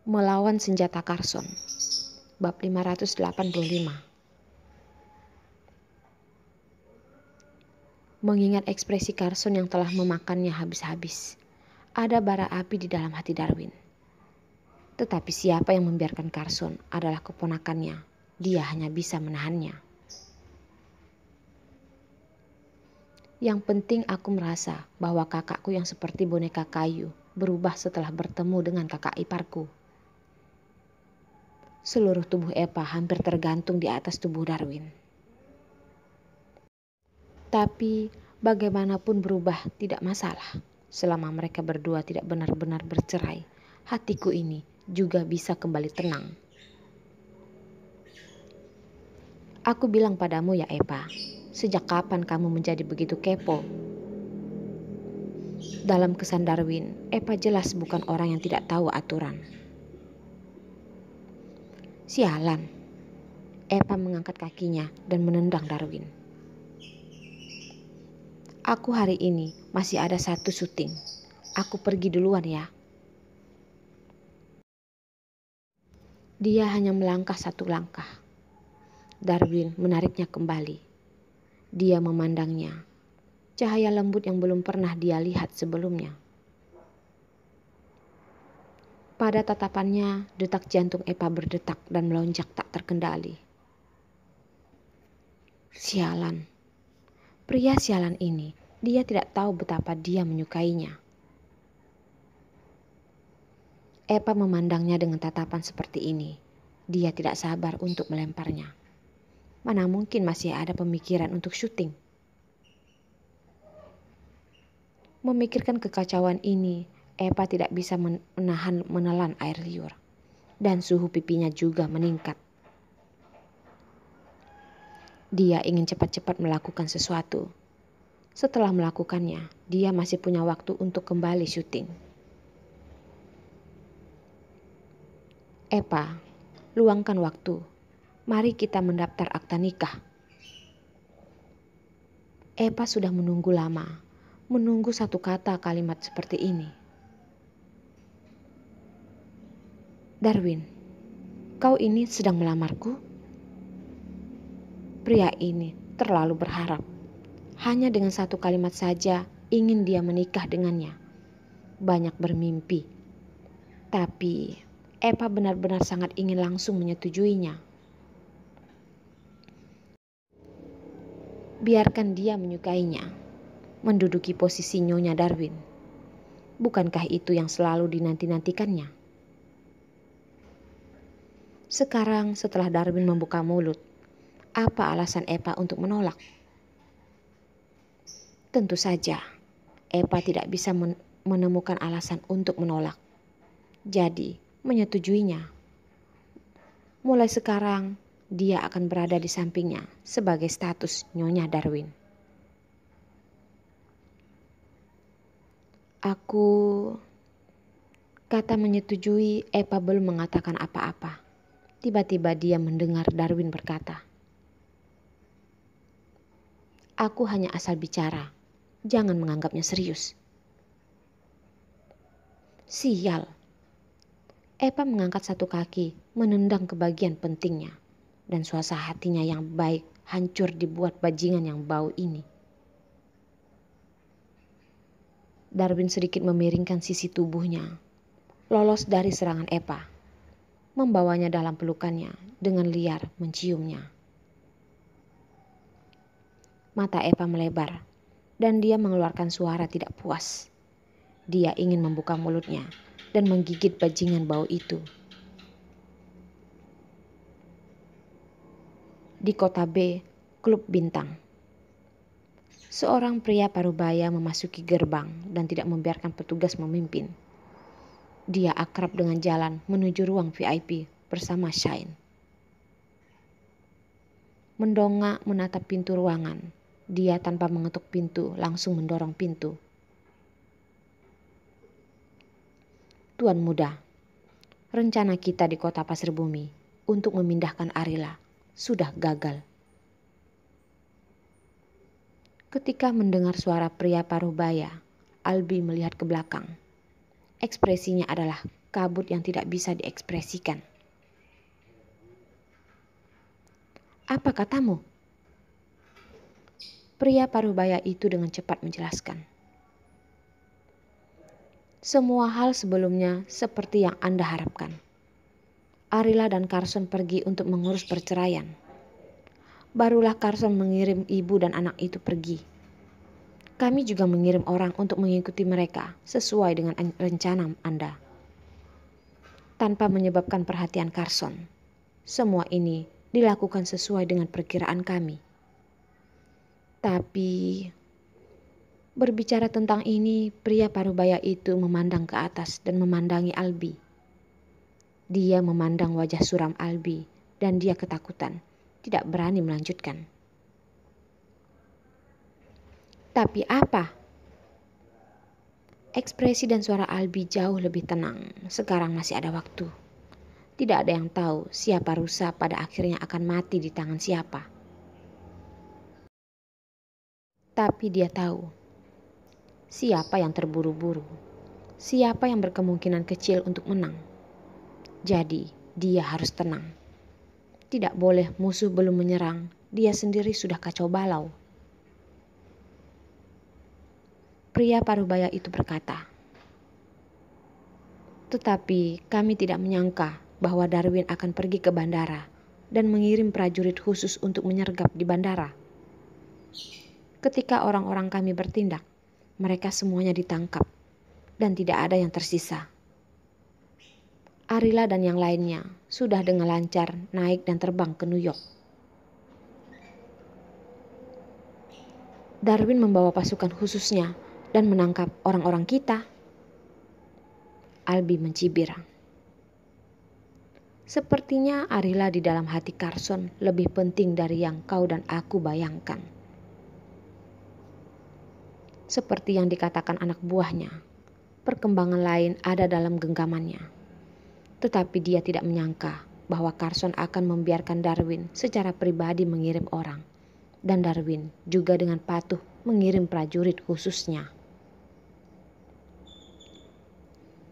Melawan senjata Carson, bab 585. Mengingat ekspresi Carson yang telah memakannya habis-habis, ada bara api di dalam hati Darwin. Tetapi siapa yang membiarkan Carson adalah keponakannya. Dia hanya bisa menahannya. Yang penting aku merasa bahwa kakakku yang seperti boneka kayu berubah setelah bertemu dengan kakak iparku. Seluruh tubuh Epa hampir tergantung di atas tubuh Darwin. Tapi bagaimanapun berubah tidak masalah. Selama mereka berdua tidak benar-benar bercerai, hatiku ini juga bisa kembali tenang. Aku bilang padamu ya Epa, sejak kapan kamu menjadi begitu kepo? Dalam kesan Darwin, Epa jelas bukan orang yang tidak tahu aturan. Sialan. Epa mengangkat kakinya dan menendang Darwin. Aku hari ini masih ada satu syuting. Aku pergi duluan ya. Dia hanya melangkah satu langkah. Darwin menariknya kembali. Dia memandangnya. Cahaya lembut yang belum pernah dia lihat sebelumnya. Pada tatapannya, detak jantung Epa berdetak dan melonjak tak terkendali. Sialan. Pria sialan ini, dia tidak tahu betapa dia menyukainya. Epa memandangnya dengan tatapan seperti ini. Dia tidak sabar untuk melemparnya. Mana mungkin masih ada pemikiran untuk syuting. Memikirkan kekacauan ini, Epa tidak bisa menelan air liur. Dan suhu pipinya juga meningkat. Dia ingin cepat-cepat melakukan sesuatu. Setelah melakukannya, dia masih punya waktu untuk kembali syuting. Epa, luangkan waktu. Mari kita mendaftar akta nikah. Epa sudah menunggu lama. Menunggu satu kata kalimat seperti ini. Darwin, kau ini sedang melamarku? Pria ini terlalu berharap. Hanya dengan satu kalimat saja ingin dia menikah dengannya. Banyak bermimpi. Tapi Epa benar-benar sangat ingin langsung menyetujuinya. Biarkan dia menyukainya. Menduduki posisi Nyonya Darwin. Bukankah itu yang selalu dinanti-nantikannya? Sekarang setelah Darwin membuka mulut, apa alasan Epa untuk menolak? Tentu saja, Epa tidak bisa menemukan alasan untuk menolak. Jadi, menyetujuinya. Mulai sekarang, dia akan berada di sampingnya sebagai status Nyonya Darwin. Kata menyetujui, Epa belum mengatakan apa-apa. Tiba-tiba dia mendengar Darwin berkata, "Aku hanya asal bicara, jangan menganggapnya serius." Sial. Epa mengangkat satu kaki, menendang ke bagian pentingnya. Dan suasana hatinya yang baik hancur dibuat bajingan yang bau ini. Darwin sedikit memiringkan sisi tubuhnya, lolos dari serangan Epa. Membawanya dalam pelukannya dengan liar menciumnya. Mata Epa melebar dan dia mengeluarkan suara tidak puas. Dia ingin membuka mulutnya dan menggigit bajingan bau itu. Di kota B, klub bintang. Seorang pria parubaya memasuki gerbang dan tidak membiarkan petugas memimpin. Dia akrab dengan jalan menuju ruang VIP bersama Shine. Mendongak menatap pintu ruangan. Dia tanpa mengetuk pintu langsung mendorong pintu. Tuan muda, rencana kita di kota Pasir Bumi untuk memindahkan Arila sudah gagal. Ketika mendengar suara pria parubaya, Albi melihat ke belakang. Ekspresinya adalah kabut yang tidak bisa diekspresikan. "Apa katamu?" Pria parubaya itu dengan cepat menjelaskan. "Semua hal sebelumnya seperti yang Anda harapkan. Arila dan Carson pergi untuk mengurus perceraian. Barulah Carson mengirim ibu dan anak itu pergi. Kami juga mengirim orang untuk mengikuti mereka sesuai dengan rencana Anda. Tanpa menyebabkan perhatian Carson, semua ini dilakukan sesuai dengan perkiraan kami. Tapi berbicara tentang ini, pria parubaya itu memandang ke atas dan memandangi Albi. Dia memandang wajah suram Albi dan dia ketakutan, tidak berani melanjutkan. Tapi apa? Ekspresi dan suara Albi jauh lebih tenang. Sekarang masih ada waktu. Tidak ada yang tahu siapa rusa pada akhirnya akan mati di tangan siapa. Tapi dia tahu siapa yang terburu-buru, siapa yang berkemungkinan kecil untuk menang. Jadi dia harus tenang. Tidak boleh musuh belum menyerang, dia sendiri sudah kacau balau. Pria parubaya itu berkata, "Tetapi kami tidak menyangka bahwa Darwin akan pergi ke bandara dan mengirim prajurit khusus untuk menyergap di bandara. Ketika orang-orang kami bertindak, mereka semuanya ditangkap dan tidak ada yang tersisa. Arila dan yang lainnya sudah dengan lancar naik dan terbang ke New York. Darwin membawa pasukan khususnya dan menangkap orang-orang kita." Albi mencibir. "Sepertinya Arila di dalam hati Carson lebih penting dari yang kau dan aku bayangkan. Seperti yang dikatakan anak buahnya, perkembangan lain ada dalam genggamannya. Tetapi dia tidak menyangka bahwa Carson akan membiarkan Darwin secara pribadi mengirim orang. Dan Darwin juga dengan patuh mengirim prajurit khususnya.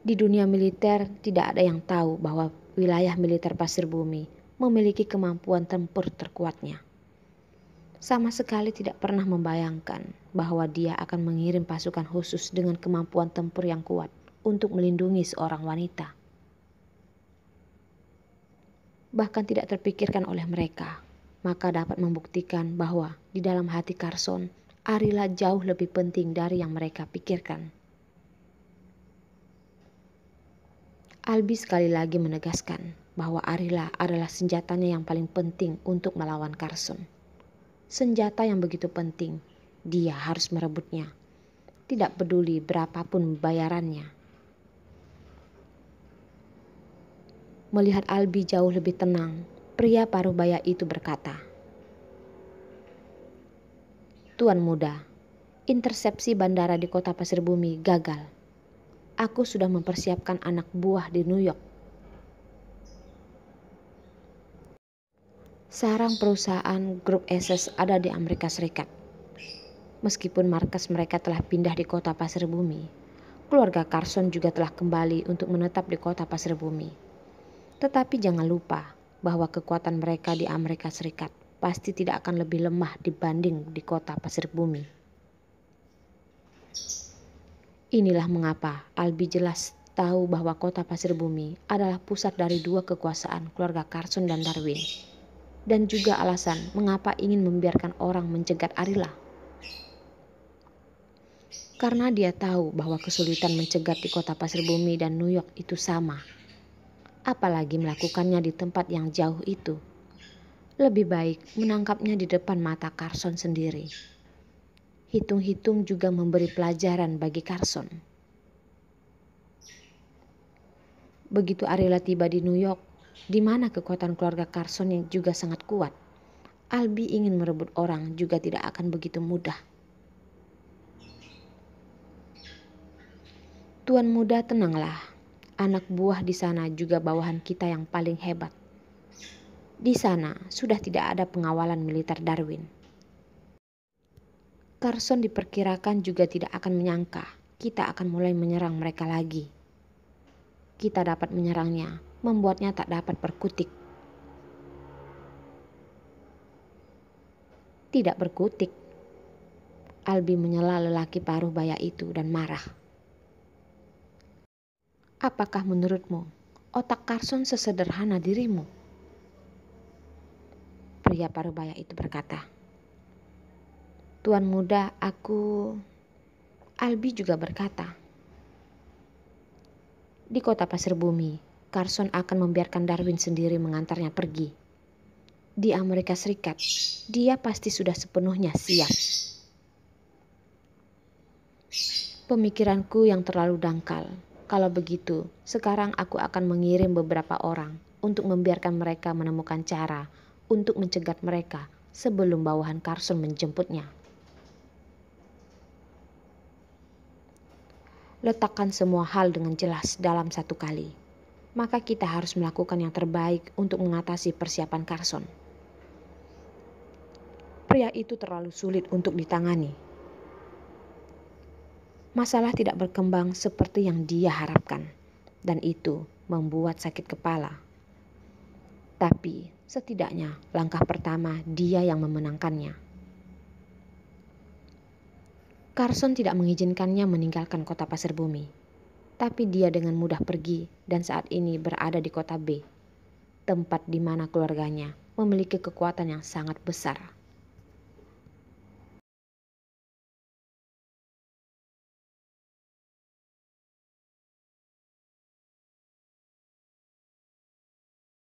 Di dunia militer tidak ada yang tahu bahwa wilayah militer pasir bumi memiliki kemampuan tempur terkuatnya. Sama sekali tidak pernah membayangkan bahwa dia akan mengirim pasukan khusus dengan kemampuan tempur yang kuat untuk melindungi seorang wanita. Bahkan tidak terpikirkan oleh mereka, maka dapat membuktikan bahwa di dalam hati Carson, Arila jauh lebih penting dari yang mereka pikirkan." Albi sekali lagi menegaskan bahwa Arila adalah senjatanya yang paling penting untuk melawan Carson. Senjata yang begitu penting, dia harus merebutnya. Tidak peduli berapapun bayarannya. Melihat Albi jauh lebih tenang, pria parubaya itu berkata, "Tuan muda, intersepsi bandara di kota pasir bumi gagal. Aku sudah mempersiapkan anak buah di New York. Sarang perusahaan grup SS ada di Amerika Serikat. Meskipun markas mereka telah pindah di kota pasir bumi, keluarga Carson juga telah kembali untuk menetap di kota pasir bumi. Tetapi jangan lupa bahwa kekuatan mereka di Amerika Serikat pasti tidak akan lebih lemah dibanding di kota pasir bumi." Inilah mengapa Albi jelas tahu bahwa kota pasir bumi adalah pusat dari dua kekuasaan keluarga Carson dan Darwin. Dan juga alasan mengapa ingin membiarkan orang mencegat Arila. Karena dia tahu bahwa kesulitan mencegat di kota pasir bumi dan New York itu sama. Apalagi melakukannya di tempat yang jauh itu. Lebih baik menangkapnya di depan mata Carson sendiri. Hitung-hitung juga memberi pelajaran bagi Carson. Begitu Arila tiba di New York, di mana kekuatan keluarga Carson yang juga sangat kuat, Albi ingin merebut orang juga tidak akan begitu mudah. "Tuan muda, tenanglah. Anak buah di sana juga bawahan kita yang paling hebat. Di sana sudah tidak ada pengawalan militer Darwin. Carson diperkirakan juga tidak akan menyangka kita akan mulai menyerang mereka lagi. kita dapat menyerangnya, membuatnya tak dapat berkutik. Tidak berkutik. Albi menyela lelaki paruh baya itu dan marah. Apakah menurutmu otak Carson sesederhana dirimu? Pria paruh baya itu berkata. Tuan muda, Albi juga berkata. Di kota Pasir Bumi, Carson akan membiarkan Darwin sendiri mengantarnya pergi. Di Amerika Serikat, dia pasti sudah sepenuhnya siap. Pemikiranku yang terlalu dangkal. Kalau begitu, sekarang aku akan mengirim beberapa orang untuk membiarkan mereka menemukan cara untuk mencegat mereka sebelum bawahan Carson menjemputnya. Letakkan semua hal dengan jelas dalam satu kali. Maka kita harus melakukan yang terbaik untuk mengatasi persiapan Carson. Pria itu terlalu sulit untuk ditangani. Masalah tidak berkembang seperti yang dia harapkan, dan itu membuat sakit kepala. Tapi setidaknya langkah pertama dia yang memenangkannya. Carson tidak mengizinkannya meninggalkan kota Pasir Bumi, tapi dia dengan mudah pergi dan saat ini berada di kota B, tempat di mana keluarganya memiliki kekuatan yang sangat besar.